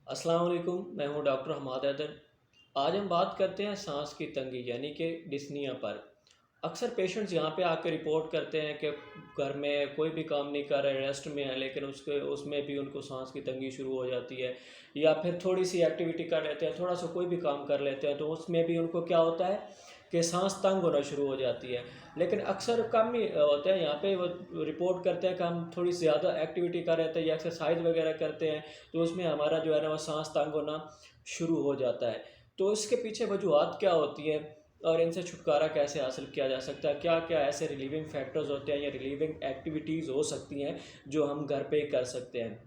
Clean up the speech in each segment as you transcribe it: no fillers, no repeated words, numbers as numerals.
अस्सलाम वालेकुम, मैं हूं डॉक्टर हमाद हैदर। आज हम बात करते हैं सांस की तंगी यानी कि डिस्निया पर। अक्सर पेशेंट्स यहाँ पे आकर रिपोर्ट करते हैं कि घर में कोई भी काम नहीं कर रहे, रेस्ट में है, लेकिन उसके उसमें भी उनको सांस की तंगी शुरू हो जाती है। या फिर थोड़ी सी एक्टिविटी कर लेते हैं, थोड़ा सा कोई भी काम कर लेते हैं, तो उसमें भी उनको क्या होता है कि सांस तंग होना शुरू हो जाती है। लेकिन अक्सर कम ही होते हैं, यहाँ पे वो रिपोर्ट करते हैं कि हम थोड़ी ज़्यादा एक्टिविटी कर रहे थे या एक्सरसाइज वगैरह करते हैं, तो उसमें हमारा जो है ना वो सांस तंग होना शुरू हो जाता है। तो इसके पीछे वजूहत क्या होती हैं और इनसे छुटकारा कैसे हासिल किया जा सकता है? क्या क्या ऐसे रिलीविंग फैक्टर्स होते हैं या रिलीविंग एक्टिविटीज़ हो सकती हैं जो हम घर पे कर सकते हैं?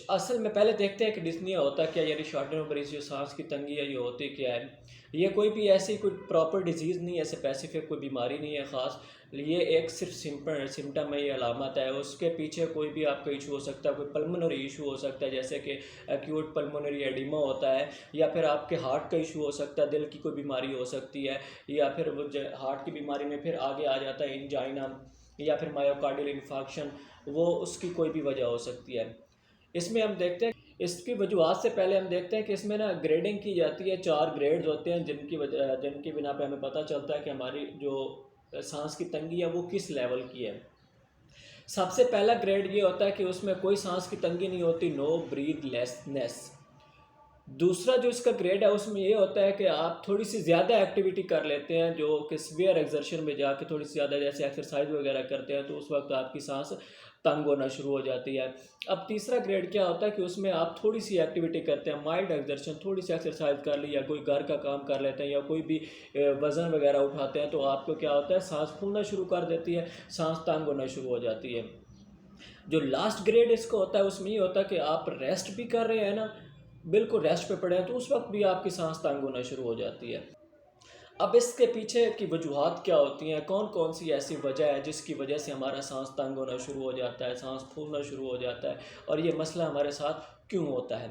असल में पहले देखते हैं कि डिस्निया होता क्या है, यानी शॉर्ट टर्म मेमोरी जो सांस की तंगी है, ये होती क्या है। ये कोई भी ऐसी कोई प्रॉपर डिजीज़ नहीं है, स्पेसिफिक कोई बीमारी नहीं है ख़ास। ये एक सिर्फ सिम्टम है, ये अलामत है। उसके पीछे कोई भी आपका इशू हो सकता है, कोई पल्मोनरी इशू हो सकता है, जैसे कि एक्यूट पल्मोनरी एडिमा होता है, या फिर आपके हार्ट का इशू हो सकता है, दिल की कोई बीमारी हो सकती है, या फिर वो हार्ट की बीमारी में फिर आगे आ जाता है इंजाइना, या फिर मायोकार्डियल इन्फार्क्शन, वो उसकी कोई भी वजह हो सकती है। इसमें हम देखते हैं, इसकी वजूहत से पहले हम देखते हैं कि इसमें ना ग्रेडिंग की जाती है। 4 ग्रेड्स होते हैं जिनकी बिना पे हमें पता चलता है कि हमारी जो सांस की तंगी है वो किस लेवल की है। सबसे पहला ग्रेड ये होता है कि उसमें कोई सांस की तंगी नहीं होती, नो ब्रीथलेसनेस। दूसरा जो इसका ग्रेड है उसमें ये होता है कि आप थोड़ी सी ज़्यादा एक्टिविटी कर लेते हैं, जो कि सीवियर एक्सर्शन में जाके थोड़ी सी ज़्यादा जैसे एक्सरसाइज वगैरह करते हैं, तो उस वक्त आपकी सांस तंग होना शुरू हो जाती है। अब तीसरा ग्रेड क्या होता है कि उसमें आप थोड़ी सी एक्टिविटी करते हैं, माइल्ड एक्सर्शन, थोड़ी सी एक्सरसाइज कर ली या कोई घर का काम कर लेते हैं या कोई भी वज़न वगैरह उठाते हैं, तो आपको क्या होता है, सांस फूलना शुरू कर देती है, सांस तंग होना शुरू हो जाती है। जो लास्ट ग्रेड इसका होता है उसमें ये होता है कि आप रेस्ट भी कर रहे हैं ना, बिल्कुल रेस्ट पे पड़े हैं, तो उस वक्त भी आपकी सांस तंग होना शुरू हो जाती है। अब इसके पीछे की वजूहत क्या होती हैं, कौन कौन सी ऐसी वजह है जिसकी वजह से हमारा सांस तंग होना शुरू हो जाता है, सांस फूलना शुरू हो जाता है, और ये मसला हमारे साथ क्यों होता है?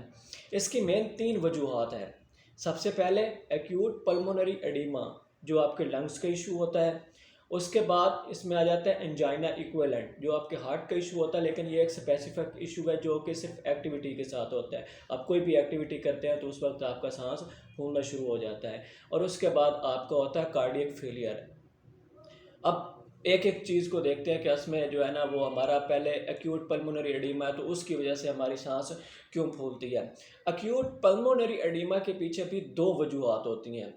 इसकी मेन 3 वजूहत हैं। सबसे पहले एक्यूट पल्मोनरी एडिमा, जो आपके लंग्स का इशू होता है। उसके बाद इसमें आ जाता है एंजाइना इक्विवेलेंट, जो आपके हार्ट का इशू होता है, लेकिन ये एक स्पेसिफिक इशू है जो कि सिर्फ एक्टिविटी के साथ होता है। आप कोई भी एक्टिविटी करते हैं तो उस वक्त आपका सांस फूलना शुरू हो जाता है। और उसके बाद आपका होता है कार्डियक फेलियर। अब एक एक चीज़ को देखते हैं कि इसमें जो है ना वो हमारा पहले एक्यूट पल्मोनरी एडिमा है, तो उसकी वजह से हमारी सांस क्यों फूलती है। एक्यूट पल्मोनरी एडिमा के पीछे भी 2 वजूहत होती हैं।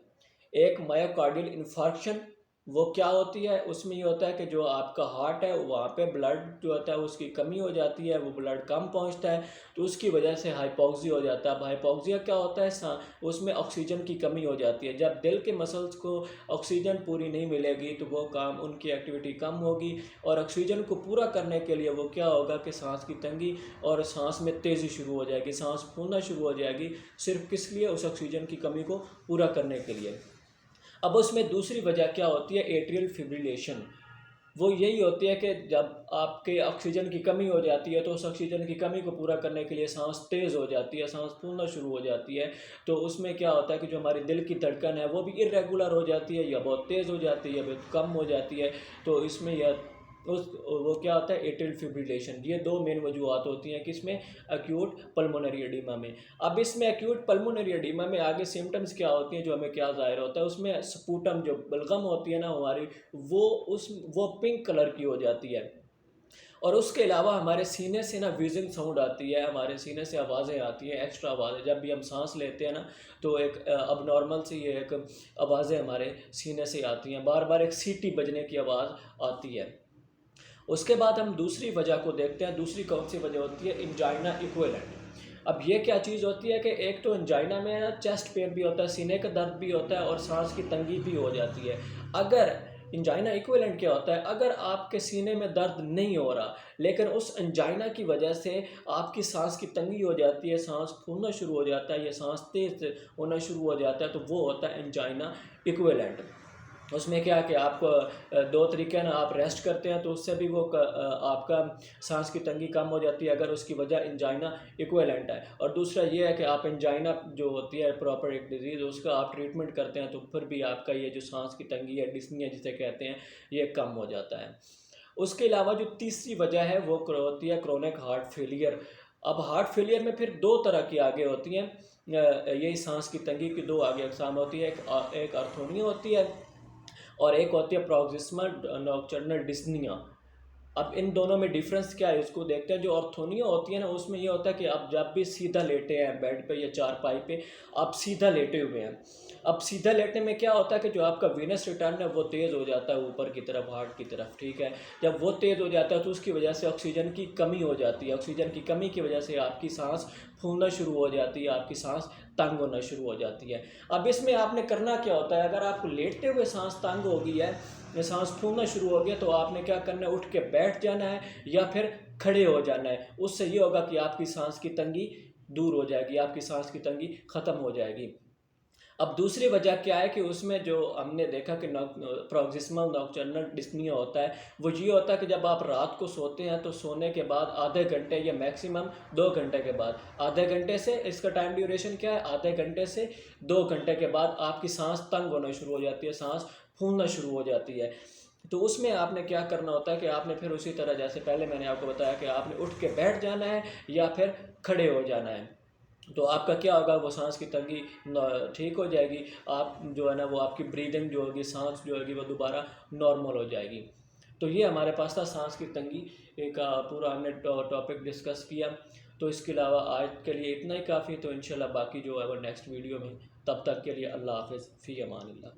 एक मायोकार्डियल इन्फार्क्शन, वो क्या होती है, उसमें ये होता है कि जो आपका हार्ट है वहाँ पे ब्लड जो होता है उसकी कमी हो जाती है, वो ब्लड कम पहुँचता है, तो उसकी वजह से हाइपोक्सिया हो जाता है। अब हाइपोक्सिया क्या होता है, उसमें ऑक्सीजन की कमी हो जाती है। जब दिल के मसल्स को ऑक्सीजन पूरी नहीं मिलेगी तो वो काम, उनकी एक्टिविटी कम होगी, और ऑक्सीजन को पूरा करने के लिए वो क्या होगा कि सांस की तंगी और सांस में तेज़ी शुरू हो जाएगी, सांस फूलना शुरू हो जाएगी, सिर्फ किस लिए, उस ऑक्सीजन की कमी को पूरा करने के लिए। अब उसमें दूसरी वजह क्या होती है, एट्रियल फिब्रिलेशन। वो यही होती है कि जब आपके ऑक्सीजन की कमी हो जाती है, तो उस ऑक्सीजन की कमी को पूरा करने के लिए सांस तेज़ हो जाती है, सांस फूलना शुरू हो जाती है। तो उसमें क्या होता है कि जो हमारी दिल की धड़कन है वो भी इरेगुलर हो जाती है, या बहुत तेज़ हो जाती है या बहुत कम हो जाती है। तो इसमें यह उस वो क्या होता है, एट्रियल फिब्रिलेशन। ये 2 मेन वजूहत होती हैं किसमें, एक्यूट पल्मोनरी एडिमा में। अब इसमें एक्यूट पल्मोनरी एडिमा में आगे सिम्टम्स क्या होती हैं, जो हमें क्या ज़ाहिर होता है, उसमें स्पूटम जो बलगम होती है ना हमारी, वो वो पिंक कलर की हो जाती है। और उसके अलावा हमारे सीने से ना व्हीजिंग साउंड आती है, हमारे सीने से आवाज़ें आती हैं, एक्स्ट्रा आवाज़ें। जब भी हम सांस लेते हैं ना, तो एक अब सी ये एक आवाज़ें हमारे सीने से आती हैं, बार बार एक सीटी बजने की आवाज़ आती है। उसके बाद हम दूसरी वजह को देखते हैं। दूसरी कौन सी वजह होती है, इंजाइना इक्विवेलेंट। अब ये क्या चीज़ होती है कि एक तो इंजाइना में ना चेस्ट पेन भी होता है, सीने का दर्द भी होता है, और सांस की तंगी भी हो जाती है। अगर इंजाइना इक्विवेलेंट क्या होता है, अगर आपके सीने में दर्द नहीं हो रहा, लेकिन उस इंजाइना की वजह से आपकी सांस की तंगी हो जाती है, सांस फूलना शुरू हो जाता है या सांस तेज होना शुरू हो जाता है, तो वो होता है इंजाइना इक्विवेलेंट। उसमें क्या है कि आप 2 तरीके हैं ना, आप रेस्ट करते हैं तो उससे भी वो आपका सांस की तंगी कम हो जाती है, अगर उसकी वजह इंजाइना इक्विवेलेंट है। और दूसरा ये है कि आप इंजाइना जो होती है प्रॉपर एक डिजीज़, उसका आप ट्रीटमेंट करते हैं तो फिर भी आपका ये जो सांस की तंगी है, डिस्निया जिसे कहते हैं, ये कम हो जाता है। उसके अलावा जो तीसरी वजह है वो होती है क्रोनिक हार्ट फेलियर। अब हार्ट फेलियर में फिर दो तरह की आगे होती हैं, यही सांस की तंगी की दो आगे अकसाम होती है, एक अर्थोनिया होती है और एक होती है प्रोक्सिमल नॉक्टर्नल डिस्निया। अब इन दोनों में डिफरेंस क्या है इसको देखते हैं। जो ऑर्थोनिया होती है ना, उसमें ये होता है कि आप जब भी सीधा लेटे हैं बेड पे या चारपाई पे, आप सीधा लेटे हुए हैं। अब सीधा लेटने में क्या होता है कि जो आपका वीनस रिटर्न है वो तेज़ हो जाता है ऊपर की तरफ, हार्ट की तरफ, ठीक है। जब वो तेज़ हो जाता है तो उसकी वजह से ऑक्सीजन की कमी हो जाती है। ऑक्सीजन की कमी की वजह से आपकी सांस फूलना शुरू हो जाती है, आपकी सांस तंग होना शुरू हो जाती है। अब इसमें आपने करना क्या होता है, अगर आपको लेटते हुए सांस तंग हो गई है, सांस फूलना शुरू हो गया, तो आपने क्या करना है, उठ के बैठ जाना है या फिर खड़े हो जाना है। उससे ये होगा कि आपकी सांस की तंगी दूर हो जाएगी, आपकी सांस की तंगी ख़त्म हो जाएगी। अब दूसरी वजह क्या है कि उसमें जो हमने देखा कि प्रोक्सिमल नॉक्टर्नल डिस्निया होता है, वो ये होता है कि जब आप रात को सोते हैं तो सोने के बाद आधे घंटे या मैक्सिमम 2 घंटे के बाद, आधे घंटे से, इसका टाइम ड्यूरेशन क्या है, आधे घंटे से 2 घंटे के बाद आपकी सांस तंग होना शुरू हो जाती है, सांस फूलना शुरू हो जाती है। तो उसमें आपने क्या करना होता है कि आपने फिर उसी तरह जैसे पहले मैंने आपको बताया कि आपने उठ के बैठ जाना है या फिर खड़े हो जाना है। तो आपका क्या होगा, वो सांस की तंगी ठीक हो जाएगी, आप जो है ना वो आपकी ब्रीदिंग जो होगी, सांस जो होगी वो दोबारा नॉर्मल हो जाएगी। तो ये हमारे पास था सांस की तंगी का पूरा हमने टॉपिक डिस्कस किया। तो इसके अलावा आज के लिए इतना ही काफ़ी। तो इंशाल्लाह बाकी जो है वो नेक्स्ट वीडियो में। तब तक के लिए अल्लाह हाफ़िज़, फ़ी अमानिल्लाह।